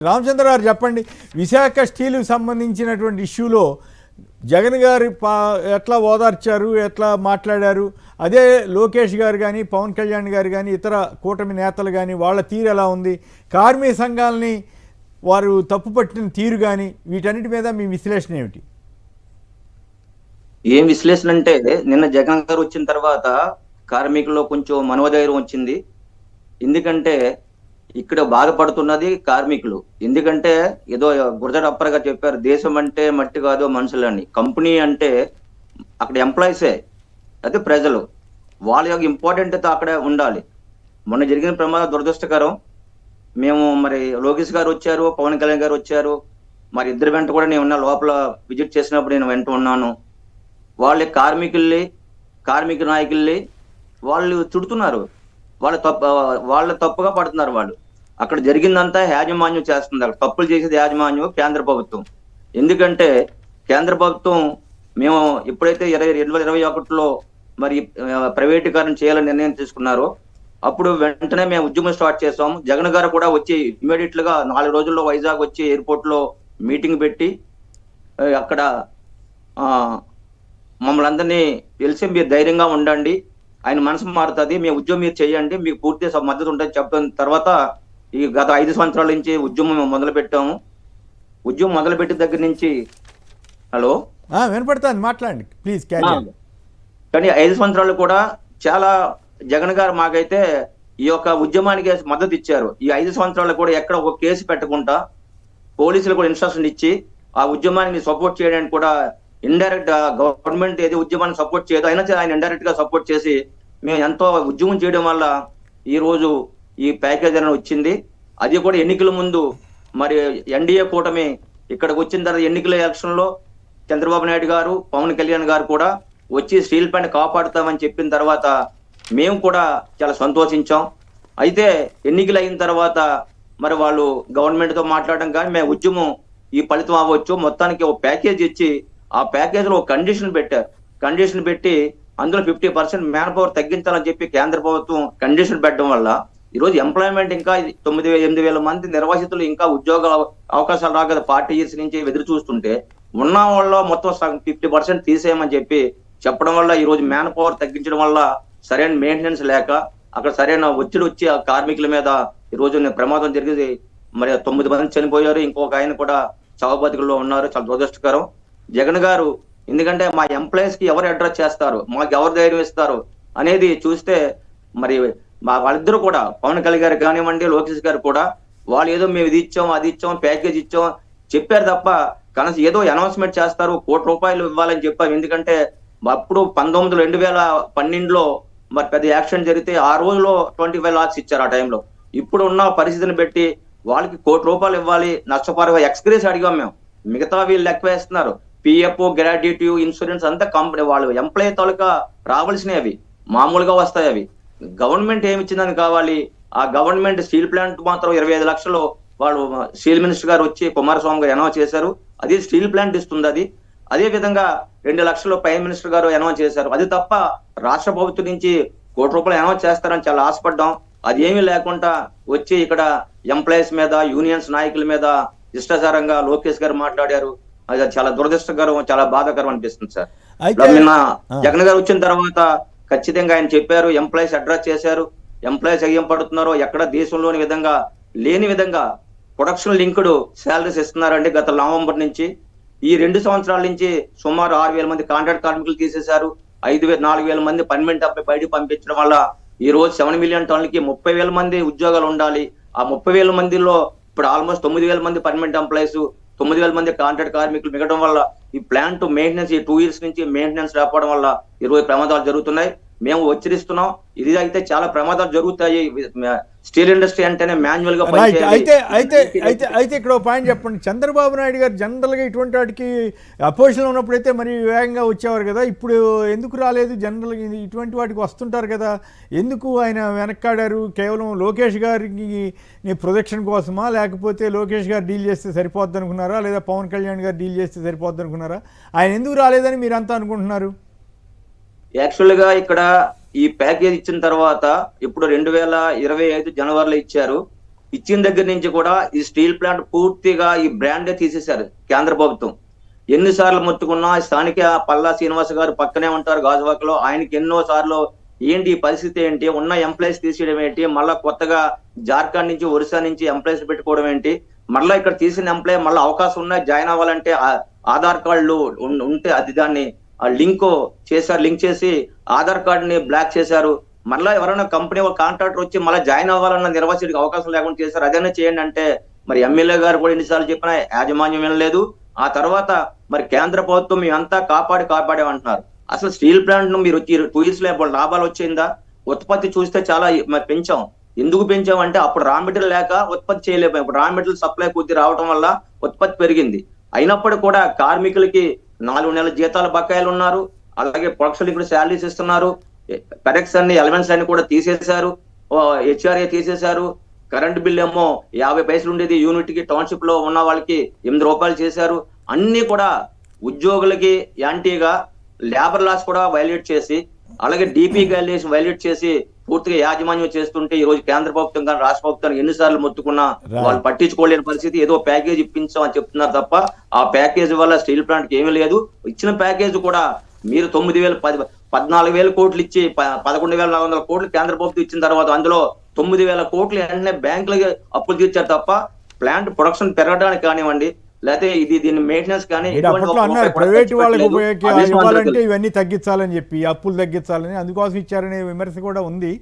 రామచంద్ర గారు చెప్పండి, విశాఖ స్టీలుకు సంబంధించినటువంటి ఇష్యూలో జగన్ గారు ఎట్లా ఓదార్చారు, ఎట్లా మాట్లాడారు, అదే లోకేష్ గారు కానీ పవన్ కళ్యాణ్ గారు కానీ ఇతర కూటమి నేతలు కానీ వాళ్ళ తీరు ఎలా ఉంది, కార్మిక సంఘాలని వారు తప్పుపట్టిన తీరు కానీ వీటన్నిటి మీద మీ విశ్లేషణ ఏమిటి? ఏం విశ్లేషణ అంటే, నిన్న జగన్ గారు వచ్చిన తర్వాత కార్మికుల్లో కొంచెం మనోధైర్యం వచ్చింది. ఎందుకంటే ఇక్కడ బాధపడుతున్నది కార్మికులు. ఎందుకంటే ఏదో గురజాడ గారు చెప్పారు, దేశం అంటే మట్టి కాదు మనుషులని. కంపెనీ అంటే అక్కడ ఎంప్లాయీసే, అయితే ప్రజలు వాళ్ళ యొక్క ఇంపార్టెంట్ అక్కడ ఉండాలి. మొన్న జరిగిన ప్రమాదం దురదృష్టకరం. మేము మరి లోకేష్ గారు వచ్చారు, పవన్ కళ్యాణ్ గారు వచ్చారు, మరి ఇద్దరు వెంట కూడా నేను ఉన్న లోపల విజిట్ చేసినప్పుడు నేను వెంట ఉన్నాను. వాళ్ళ కార్మిక నాయకుల్ని వాళ్ళు చుడుతున్నారు, వాళ్ళ తప్పుగా పడుతున్నారు. వాళ్ళు అక్కడ జరిగిందంతా యాజమాన్యం చేస్తుంది. అక్కడ తప్పులు చేసేది యాజమాన్యం, కేంద్ర ప్రభుత్వం. ఎందుకంటే కేంద్ర ప్రభుత్వం మేము ఎప్పుడైతే 2021లో మరి ప్రైవేటీకరణ చేయాలని నిర్ణయం తీసుకున్నారో అప్పుడు వెంటనే మేము ఉద్యమం స్టార్ట్ చేసాము. జగన్ గారు కూడా వచ్చి ఇమీడియట్ గా 4 రోజుల్లో వైజాగ్ వచ్చి ఎయిర్పోర్ట్ లో మీటింగ్ పెట్టి అక్కడ మమ్మల్ని అందరినీ తెలిసి మీరు ధైర్యంగా ఉండండి, ఆయన మనసు మారుతుంది, మీ ఉద్యమం మీరు చేయండి, మీకు పూర్తి మద్దతు ఉంటుంది చెప్పిన తర్వాత ఈ గత 5 సంవత్సరాల నుంచి ఉద్యమం మొదలు పెట్టాము. ఉద్యమం మొదలుపెట్టిన దగ్గర నుంచి హలో వినపడతాను, మాట్లాడండి ప్లీజ్. కానీ 5 సంవత్సరాలు కూడా చాలా జగన్ గారు మాకైతే ఈ యొక్క ఉద్యమానికి మద్దతు ఇచ్చారు. ఈ 5 సంవత్సరాలు కూడా ఎక్కడ ఒక కేసు పెట్టకుండా పోలీసులు కూడా ఇన్స్ట్రక్షన్ ఇచ్చి ఆ ఉద్యమాన్ని సపోర్ట్ చేయడానికి కూడా ఇండైరెక్ట్ గవర్నమెంట్ ఏది ఉద్యమాన్ని సపోర్ట్ చేయదు, అయినా ఆయన ఇండైరెక్ట్ గా సపోర్ట్ చేసి మేము ఎంతో ఉద్యమం చేయడం వల్ల ఈ రోజు ఈ ప్యాకేజ్ అనేది వచ్చింది. అది కూడా ఎన్నికల ముందు మరి ఎన్డీఏ కూటమి ఇక్కడికి వచ్చిన తర్వాత ఎన్నికల ఎలక్షన్ లో చంద్రబాబు నాయుడు గారు, పవన్ కళ్యాణ్ గారు కూడా వచ్చి స్టీల్ ప్లాంట్ కాపాడుతామని చెప్పిన తర్వాత మేము కూడా చాలా సంతోషించాం. అయితే ఎన్నికలు అయిన తర్వాత మరి వాళ్ళు గవర్నమెంట్ తో మాట్లాడడం కానీ మేము ఉద్యమం ఈ ఫలితం అవ్వచ్చు, మొత్తానికి ఒక ప్యాకేజ్ ఇచ్చి ఆ ప్యాకేజ్ లో ఒక కండిషన్ పెట్టి అందులో 50% మ్యాన్ పవర్ తగ్గించాలని చెప్పి కేంద్ర ప్రభుత్వం కండిషన్ పెట్టడం వల్ల ఈరోజు ఎంప్లాయ్మెంట్ ఇంకా 9,000-8,000 మంది నిర్వాసితులు ఇంకా ఉద్యోగ అవకాశాలు రాక 40 years నుంచి ఎదురు చూస్తుంటే ఉన్న వాళ్ళ మొత్తం 50% తీసేయమని చెప్పడం వల్ల ఈ రోజు మ్యాన్ పవర్ తగ్గించడం వల్ల సరైన మెయింటెనెన్స్ లేక అక్కడ సరైన ఒత్తిడి వచ్చి ఆ కార్మికుల మీద ఈ రోజు ప్రమాదం జరిగింది. మరి 9 మంది చనిపోయారు, ఇంకొక ఆయన కూడా చావు బతుకుల్లో ఉన్నారు. చాలా దురదృష్టకరం. జగన్ గారు ఎందుకంటే మా ఎంప్లాయీస్ కి ఎవరు అడ్రస్ చేస్తారు, మాకు ఎవరు ధైర్యం ఇస్తారు అనేది చూస్తే మరి మా వాళ్ళిద్దరూ కూడా పవన్ కళ్యాణ్ గారు కానివ్వండి, లోకేష్ గారు కూడా వాళ్ళు ఏదో మేము ఇది ఇచ్చాం, అది ఇచ్చాం, ప్యాకేజ్ ఇచ్చాం చెప్పారు తప్ప కనీసం ఏదో అనౌన్స్మెంట్ చేస్తారు, ₹1 ఇవ్వాలని చెప్పారు. ఎందుకంటే అప్పుడు 2012లో మరి పెద్ద యాక్షన్ జరిగితే ఆ రోజులో 25 lakhs ఇచ్చారు ఆ టైంలో. ఇప్పుడు ఉన్న పరిస్థితిని బట్టి వాళ్ళకి ₹1 ఇవ్వాలి, నష్టపరిహారం ఎక్స్గ్రేస్ అడిగాం మేము. మిగతా వీళ్ళు లెక్క వేస్తున్నారు, పిఎఫ్, గ్రాడ్యుటీ, ఇన్సూరెన్స్ అంతా కంపెనీ వాళ్ళు ఎంప్లాయీ తాలూకా రావాల్సినవి, అవి మామూలుగా వస్తాయి. అవి గవర్నమెంట్ ఏమి ఇచ్చిందని కావాలి. ఆ గవర్నమెంట్ స్టీల్ ప్లాంట్ మాత్రం 25 లక్షలు వాళ్ళు స్టీల్ మినిస్టర్ గారు వచ్చి కుమారస్వామి గారు అనౌన్స్ చేశారు, అది స్టీల్ ప్లాంట్ ఇస్తుంది. అదే విధంగా 2 లక్షలు ప్రైమ్ మినిస్టర్ గారు అనౌన్స్ చేశారు. అది తప్ప రాష్ట్ర ప్రభుత్వం నుంచి ₹1 అనౌన్స్ చేస్తారని చాలా ఆశపడ్డాం. అది ఏమీ లేకుండా వచ్చి ఇక్కడ ఎంప్లాయీస్ మీద, యూనియన్స్ నాయకుల మీద ఇష్టాచారంగా లోకేష్ గారు మాట్లాడారు. అది చాలా దురదృష్టకరం, చాలా బాధాకరం అనిపిస్తుంది సార్. నిన్న జగన్ గారు వచ్చిన తర్వాత ఖచ్చితంగా ఆయన చెప్పారు, ఎంప్లాయీస్ అడ్రస్ చేశారు. ఎంప్లాయీస్ ఏం పడుతున్నారో ఎక్కడ దేశంలోని విధంగా లేని విధంగా ప్రొడక్షన్ లింక్డ్ శాలరీస్ ఇస్తున్నారండి. గత నవంబర్ నుంచి ఈ 2 సంవత్సరాల నుంచి సుమారు 6,000 మంది కాంట్రాక్ట్ కార్మికులు తీసేశారు. 4,000 మంది పర్మనెంట్ అప్లై బయటకు పంపించడం వల్ల ఈ రోజు 7 మిలియన్ టన్నులకి 30,000 మంది ఉద్యోగాలు ఉండాలి. ఆ 30,000 మందిలో ఇప్పుడు ఆల్మోస్ట్ 9,000 మంది పర్మనెంట్ ఎంప్లాయీస్, 9,000 మంది కాంట్రాక్ట్ కార్మికులు మిగడం వల్ల ఈ ప్లాంట్ మెయింటెనెన్స్ ఈ 2 years నుంచి మెయింటెనెన్స్ లేకపోవడం వల్ల ఈరోజు ప్రమాదాలు జరుగుతున్నాయి. మేము హెచ్చరిస్తున్నాం, ఇది అయితే చాలా ప్రమాదాలు జరుగుతాయి. స్టీల్ ఇండస్ట్రీ అంటేనే మాన్యువల్ గా అయితే ఇక్కడ ఒక పాయింట్ చెప్పండి. చంద్రబాబు నాయుడు గారు జనరల్ గా ఇటువంటి వాటికి అపోజిషన్ ఉన్నప్పుడైతే మరి వేగంగా వచ్చేవారు కదా, ఇప్పుడు ఎందుకు రాలేదు? జనరల్ ఇటువంటి వాటికి వస్తుంటారు కదా, ఎందుకు ఆయన వెనక్కాడారు? కేవలం లోకేష్ గారికి ప్రొజెక్షన్ కోసమా, లేకపోతే లోకేష్ గారు డీల్ చేస్తే సరిపోద్ది అనుకున్నారా, లేదా పవన్ కళ్యాణ్ గారు డీల్ చేస్తే సరిపోద్ది అనుకున్నారా? ఆయన ఎందుకు రాలేదని మీరు అంతా అనుకుంటున్నారు? యాక్చువల్ గా ఇక్కడ ఈ ప్యాకేజ్ ఇచ్చిన తర్వాత ఇప్పుడు 2025 జనవరిలో ఇచ్చారు. ఇచ్చిన దగ్గర నుంచి కూడా ఈ స్టీల్ ప్లాంట్ పూర్తిగా ఈ బ్రాండే తీసేశారు కేంద్ర ప్రభుత్వం. ఎన్నిసార్లు మొత్తుకున్నా స్థానిక పల్లా శ్రీనివాస్ గారు పక్కనే ఉంటారు గాజువాకలో, ఆయనకి ఎన్నో సార్లు ఏంటి ఈ పరిస్థితి ఏంటి, ఉన్న ఎంప్లాయీస్ తీసేయడం ఏంటి, మళ్ళా కొత్తగా జార్ఖండ్ నుంచి ఒరిస్సా నుంచి ఎంప్లాయీస్ పెట్టుకోవడం ఏంటి, మళ్ళీ ఇక్కడ తీసిన ఎంప్లాయీ మళ్ళీ అవకాశం ఉన్నాయి జాయిన్ అవ్వాలంటే ఆధార్ కార్డులు ఉంటే అది దాన్ని లింక్ చేశారు, లింక్ చేసి ఆధార్ కార్డుని బ్లాక్ చేశారు. మళ్ళీ ఎవరైనా కంపెనీ ఒక కాంట్రాక్టర్ వచ్చి మళ్ళీ జాయిన్ అవ్వాలన్న నిర్వాసితుడికి అవకాశం లేకుండా చేశారు. అదైనా చేయండి అంటే మరి ఎమ్మెల్యే గారు కూడా ఎన్నిసార్లు చెప్పినా యాజమాన్యం వినలేదు. ఆ తర్వాత మరి కేంద్ర ప్రభుత్వం మేమంతా కాపాడామంటున్నారు. అసలు స్టీల్ ప్లాంట్ ను మీరు 2 years లో లాభాలు వచ్చిందా? ఉత్పత్తి చూస్తే చాలా పెంచాం. ఎందుకు పెంచామంటే అప్పుడు రా మెటీరియల్ లేక ఉత్పత్తి చేయలేకపోయాం. ఇప్పుడు రా మెటీరియల్ సప్లై కొద్ది రావడం వల్ల ఉత్పత్తి పెరిగింది. అయినప్పుడు కూడా కార్మికులకి 4 నెలల జీతాల బకాయిలు ఉన్నారు. అలాగే ప్రొడక్షన్ ఇక్కడ శాలరీస్ ఇస్తున్నారు. పెరెక్స్ అన్ని ఎలిమెంట్స్ అన్ని కూడా తీసేశారు. హెచ్ఆర్ఏ తీసేశారు. కరెంట్ బిల్ ఏమో 50 పైసలు ఉండేది యూనిట్ కి, టౌన్షిప్ లో ఉన్న వాళ్ళకి 8 రూపాయలు చేశారు. అన్ని కూడా ఉద్యోగులకి యాంటీగా లేబర్ లాస్ కూడా వైలేట్ చేసి, అలాగే డిపి గైడ్లైన్స్ వైలేట్ చేసి పూర్తిగా యాజమాన్యం చేస్తుంటే ఈ రోజు కేంద్ర ప్రభుత్వం కానీ రాష్ట్ర ప్రభుత్వానికి ఎన్నిసార్లు మొత్తుకున్నా వాళ్ళు పట్టించుకోలేని పరిస్థితి. ఏదో ప్యాకేజ్ ఇప్పించాం అని చెప్తున్నారు తప్ప ఆ ప్యాకేజ్ వల్ల స్టీల్ ప్లాంట్ కి ఏమీ లేదు. ఇచ్చిన ప్యాకేజ్ కూడా మీరు 14,000 కోట్లు ఇచ్చి 11,400 కోట్లు కేంద్ర ప్రభుత్వం ఇచ్చిన తర్వాత అందులో 9,000 కోట్లు వెంటనే బ్యాంకులకి అప్పులు తీర్చారు తప్ప ప్లాంట్ ప్రొడక్షన్ పెరగడానికి కానివ్వండి, లేకపోతే దీని మెయింటెనెన్స్ కానీ అన్నారు ప్రైవేట్ వాళ్ళకి ఇవ్వాలంటే ఇవన్నీ తగ్గించాలని చెప్పి, అప్పులు తగ్గించాలని అందుకోసం ఇచ్చారనే విమర్శ కూడా ఉంది.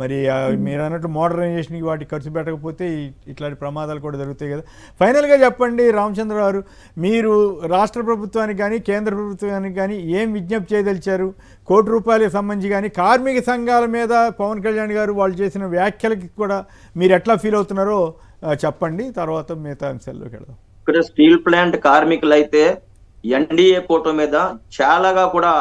మరి మీరు అన్నట్టు మోడర్నైజేషన్కి వాటి ఖర్చు పెట్టకపోతే ఇట్లాంటి ప్రమాదాలు కూడా జరుగుతాయి కదా. ఫైనల్గా చెప్పండి రామచంద్ర గారు, మీరు రాష్ట్ర ప్రభుత్వానికి కానీ కేంద్ర ప్రభుత్వానికి కానీ ఏం విజ్ఞప్తి చేయదలిచారు? ₹1 సంబంధించి కానీ కార్మిక సంఘాల మీద పవన్ కళ్యాణ్ గారు వాళ్ళు చేసిన వ్యాఖ్యలకి కూడా మీరు ఎట్లా ఫీల్ అవుతున్నారో చెప్పండి, తర్వాత మిగతా అంశాల్లోకి వెళ్దాం. ఇక్కడ స్టీల్ ప్లాంట్ కార్మికులు అయితే ఎన్డీఏ కూటమి మీద చాలాగా కూడా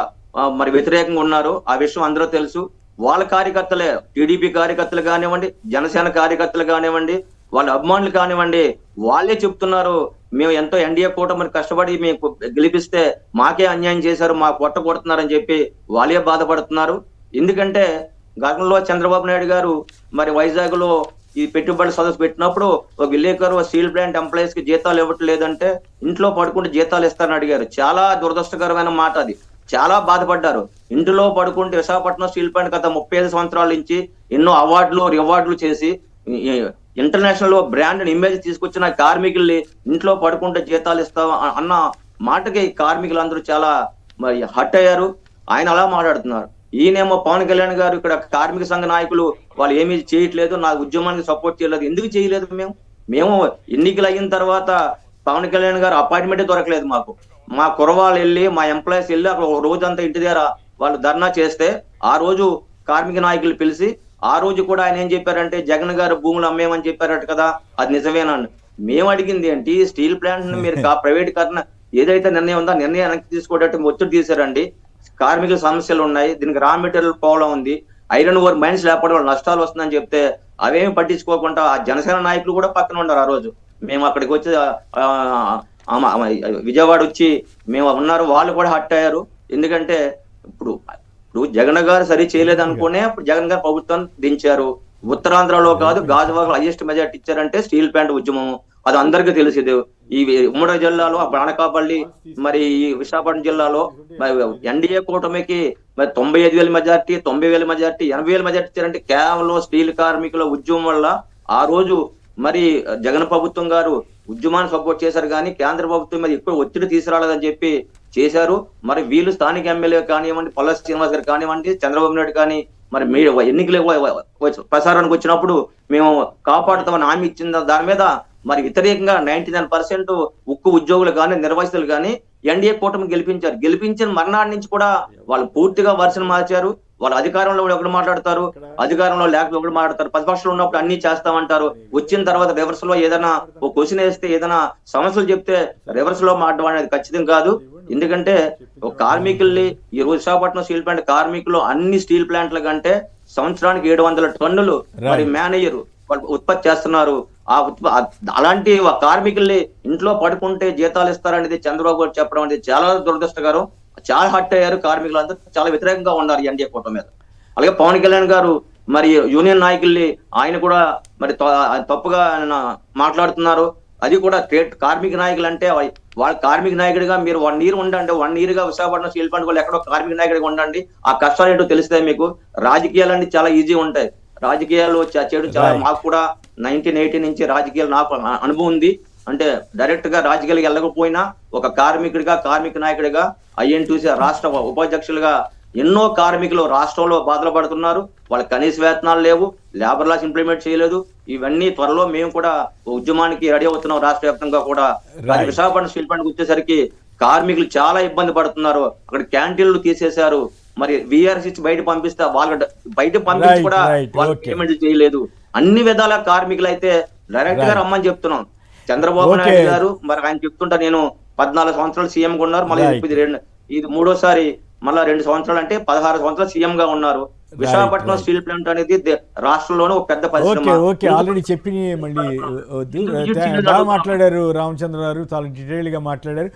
మరి వ్యతిరేకంగా ఉన్నారు. ఆ విషయం అందరూ తెలుసు. వాళ్ళ కార్యకర్తలే, టీడీపీ కార్యకర్తలు కానివ్వండి, జనసేన కార్యకర్తలు కానివ్వండి, వాళ్ళ అభిమానులు కానివ్వండి, వాళ్ళే చెప్తున్నారు మేము ఎంతో ఎన్డీఏ కూటమిని కష్టపడి మేము గెలిపిస్తే మాకే అన్యాయం చేశారు, మా పొట్ట కొడుతున్నారని చెప్పి వాళ్ళే బాధపడుతున్నారు. ఎందుకంటే గతంలో చంద్రబాబు నాయుడు గారు మరి వైజాగ్ లో ఈ పెట్టుబడి సదస్సు పెట్టినప్పుడు ఒక విలేకరు స్టీల్ ప్లాంట్ ఎంప్లాయీస్ కి జీతాలు ఇవ్వట్లేదంటే ఇంట్లో పడుకుంటే జీతాలు ఇస్తారని అడిగారు. చాలా దురదృష్టకరమైన మాట అది. చాలా బాధపడ్డారు. ఇంటిలో పడుకుంటే విశాఖపట్నం స్టీల్ ప్లాంట్ గత 35 సంవత్సరాల నుంచి ఎన్నో రివార్డులు చేసి ఇంటర్నేషనల్ బ్రాండ్ ఇమేజ్ తీసుకొచ్చిన కార్మికుల్ని ఇంట్లో పడుకుంటే జీతాలు ఇస్తాం అన్న మాటకి కార్మికులందరూ చాలా మరి హట్ అయ్యారు. ఆయన అలా మాట్లాడుతున్నారు. ఈయనేమో పవన్ కళ్యాణ్ గారు ఇక్కడ కార్మిక సంఘ నాయకులు వాళ్ళు ఏమీ చేయట్లేదు, నా ఉద్యమానికి సపోర్ట్ చేయలేదు. ఎందుకు చేయలేదు? మేము ఎన్నికలు అయిన తర్వాత పవన్ కళ్యాణ్ గారు అపాయింట్మెంటే దొరకలేదు మాకు. మా కురవాళ్ళు వెళ్ళి, మా ఎంప్లాయీస్ వెళ్ళి అక్కడ ఒక రోజంతా ఇంటి దగ్గర వాళ్ళు ధర్నా చేస్తే ఆ రోజు కార్మిక నాయకులు పిలిచి ఆ రోజు కూడా ఆయన ఏం చెప్పారంటే జగన్ గారు భూములు అమ్మేమని చెప్పారట కదా, అది నిజమేనండి. మేము అడిగింది ఏంటి, స్టీల్ ప్లాంట్ మీరు ప్రైవేటీకరణ ఏదైతే నిర్ణయం ఉందో నిర్ణయం వెనక్కి తీసుకోవడానికి ఒత్తిడి తీశారండి. కార్మిక సమస్యలు ఉన్నాయి, దీనికి రా మెటీరియల్ ప్రాబ్లం ఉంది, ఐరన్ ఓర్ మైన్స్ లేకపోవడం వల్ల నష్టాలు వస్తుందని చెప్తే అవేమి పట్టించుకోకుండా ఆ జనసేన నాయకులు కూడా పక్కన ఉన్నారు. ఆ రోజు మేము అక్కడికి వచ్చి విజయవాడ వచ్చి మేము ఉన్నారు, వాళ్ళు కూడా హట్ అయ్యారు. ఎందుకంటే ఇప్పుడు జగన్ గారు సరి చేయలేదు అనుకునే జగన్ గారు ప్రభుత్వాన్ని దించారు. ఉత్తరాంధ్రలో కాదు గాజువాకలో హైయెస్ట్ మెజార్టీ ఇచ్చారంటే స్టీల్ ప్లాంట్ ఉద్యమం, అది అందరికీ తెలిసింది. ఈ ఉమ్మడి జిల్లాలో అనకాపల్లి మరి ఈ విశాఖపట్నం జిల్లాలో ఎన్డీఏ కూటమికి మరి 95,000 మెజార్టీ, 90,000 మెజార్టీ, 80,000 మెజార్టీ ఇచ్చారంటే కేవలం స్టీల్ కార్మికుల ఉద్యమం వల్ల. ఆ రోజు మరి జగన్ ప్రభుత్వం గారు ఉద్యమాన్ని సపోర్ట్ చేశారు కానీ కేంద్ర ప్రభుత్వం మీద ఎక్కువ ఒత్తిడి తీసుకురాలేదని చెప్పి చేశారు. మరి వీళ్ళు స్థానిక ఎమ్మెల్యే కానివ్వండి, పల్లా శ్రీనివాస్ గారు కానివ్వండి, చంద్రబాబు నాయుడు కానీ మరి మీరు ఎన్నికలు ప్రసారానికి వచ్చినప్పుడు మేము కాపాడుతామని హామీ ఇచ్చిన దాని మీద మరి వ్యతిరేకంగా 99% ఉక్కు ఉద్యోగులు కానీ నిర్వాసితులు కానీ ఎన్డీఏ కూటమి గెలిపించిన మర్నాడు నుంచి కూడా వాళ్ళు పూర్తిగా వర్షం మార్చారు. వాళ్ళు అధికారంలో ఒకటి మాట్లాడతారు, అధికారంలో లేకపోతే ఒకటి మాట్లాడతారు, ప్రతిపక్షంలో ఉన్నప్పుడు అన్ని చేస్తామంటారు. వచ్చిన తర్వాత రివర్స్ లో ఏదైనా ఒక క్వశ్చన్ వేస్తే ఏదైనా సమస్యలు చెప్తే రివర్స్ లో మాట్లాడడం అనేది ఖచ్చితం కాదు. ఎందుకంటే ఒక కార్మికుల్ని ఈ రోజు విశాఖపట్నం స్టీల్ ప్లాంట్ కార్మికులు అన్ని స్టీల్ ప్లాంట్ల కంటే సంవత్సరానికి 700 టన్నులు మరి మేనేజర్ వాళ్ళు ఉత్పత్తి చేస్తున్నారు. అలాంటి కార్మికుల్ని ఇంట్లో పడుకుంటే జీతాలు ఇస్తారనేది చంద్రబాబు గారు చెప్పడం అనేది చాలా దురదృష్టకరం. చాలా హట్ అయ్యారు కార్మికులు, అందరూ చాలా వ్యతిరేకంగా ఉన్నారు ఎన్డీఏ కూటమి మీద. అలాగే పవన్ కళ్యాణ్ గారు మరి యూనియన్ నాయకుల్ని ఆయన కూడా మరి తప్పుగా ఆయన మాట్లాడుతున్నారు. అది కూడా స్టేట్ కార్మిక నాయకులు అంటే వాళ్ళ కార్మిక నాయకుడిగా మీరు 1 year ఉండండి, 1 year గా విశాఖపట్నం స్టీల్ ప్లాంట్ వాళ్ళు ఎక్కడో కార్మిక నాయకుడిగా ఉండండి. ఆ కష్టాలు ఏంటో తెలుస్తాయి మీకు. రాజకీయాలన్నీ చాలా ఈజీ ఉంటాయి. రాజకీయాలు చేయడం చాలా, మాకు కూడా 1980 నుంచి రాజకీయాలు నాకు అనుభవం ఉంది. అంటే డైరెక్ట్ గా రాజకీయాలకు వెళ్ళకపోయినా ఒక కార్మికుడిగా, కార్మిక నాయకుడిగా, INTUC రాష్ట్ర ఉపాధ్యక్షులుగా ఎన్నో కార్మికులు రాష్ట్రంలో బాధలు పడుతున్నారు. వాళ్ళకి కనీస వేతనాలు లేవు, లేబర్ లాస్ ఇంప్లిమెంట్ చేయలేదు. ఇవన్నీ త్వరలో మేము కూడా ఉద్యమానికి రెడీ అవుతున్నాం రాష్ట్ర వ్యాప్తంగా కూడా. విశాఖపట్నం స్టీల్ ప్లాంట్ వచ్చేసరికి కార్మికులు చాలా ఇబ్బంది పడుతున్నారు. అక్కడ క్యాంటీన్లు తీసేశారు. మరి VRS ఇచ్చి బయట పంపిస్తే వాళ్ళ బయట పంపించి కూడా వాళ్ళు పేమెంట్ చేయలేదు. అన్ని విధాల కార్మికులు అయితే డైరెక్ట్ గా రమ్మని చెప్తున్నాం. చంద్రబాబు నాయుడు గారు మరి ఆయన చెప్తుంటా, నేను 14 సంవత్సరాలు సీఎం గా ఉన్నారు, మళ్ళీ ఇది 3వ మళ్ళా 2 సంవత్సరాలు అంటే 16 సంవత్సరాలు సీఎం గా ఉన్నారు. విశాఖపట్నం స్టీల్ ప్లాంట్ అనేది రాష్ట్రంలోనే ఒక పెద్ద పరిశ్రమ. ఆల్రెడీ చెప్పి మళ్ళీ బాగా మాట్లాడారు రామచంద్ర గారు, చాలా డీటెయిల్ గా మాట్లాడారు.